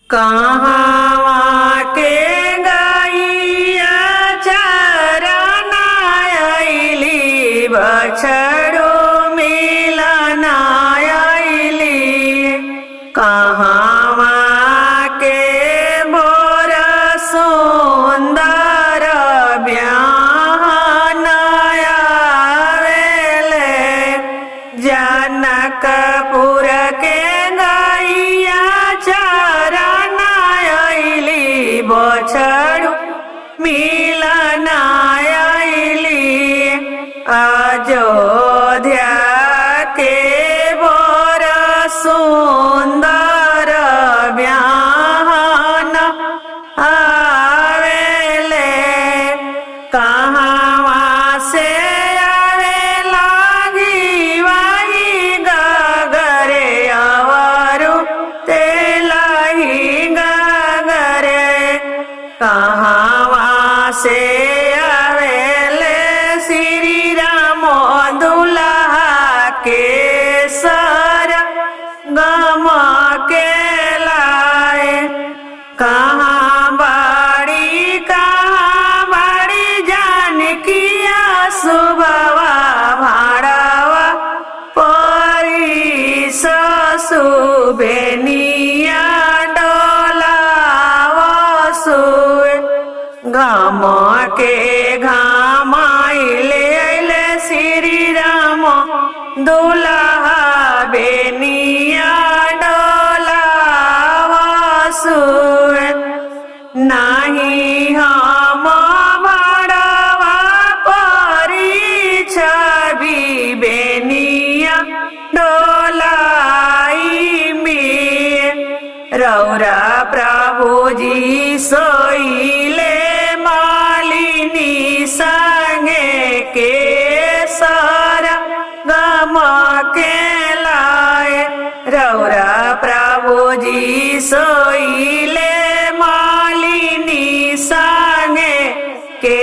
कहवा के गैया चरन अइली बछड़ो मिलन अइली। कहवा के बोर सुंदर ब्याहन आवेले। जनकपुर के गैया चरन अइली बछड़ो मिलन अइली। अयोध्या के बोर सुंदर ब्याहन आवेले। कहवा से आवेला घीवाही गगरे अवरु तेलही गगरे। कहवा से आवेले श्री राम दुल्हा के सर गम के लाए। कहाँ बाड़ी जानकिया सुबवा भाड़वा परी ससुबेनिया डोलावा सुए। घाम के घामाइले अइले श्री राम दुल्हा बेनिया डोलावा सुए। नाही हम बड़वा परी छवि बेनिया डोलाई में। रौरा प्रभु जी सोइले मालिनी संगे के सारा गम के लाए। रौरा प्रभु जी सोइले मालिनी संगे के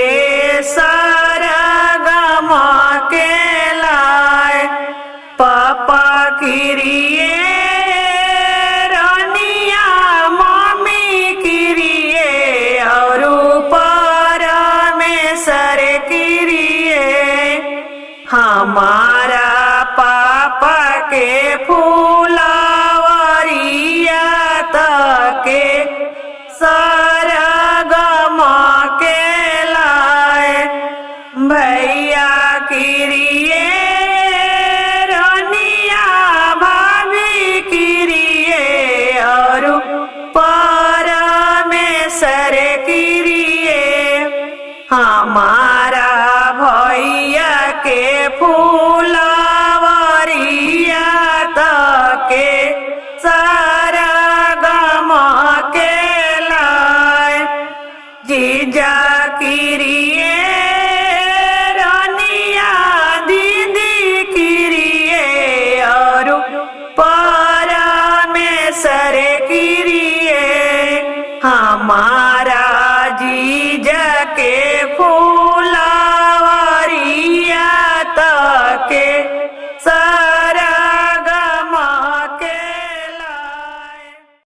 सारा गम के लाए। पापा किरिए रानिया मम्मी किरिए और परमेश्वर किरिए। हमारा पापा के फूलवरिया तके सरगम के लाए। भैया किरिए रानिया भाभी किरिए और परमेश्वर किरिए। हमारा भैया के फूलवरिया तके सरगम के लाए। जीजा किरिए रानिया दीदी किरिए और परमेश्वर किरिए। हमारा जीजा के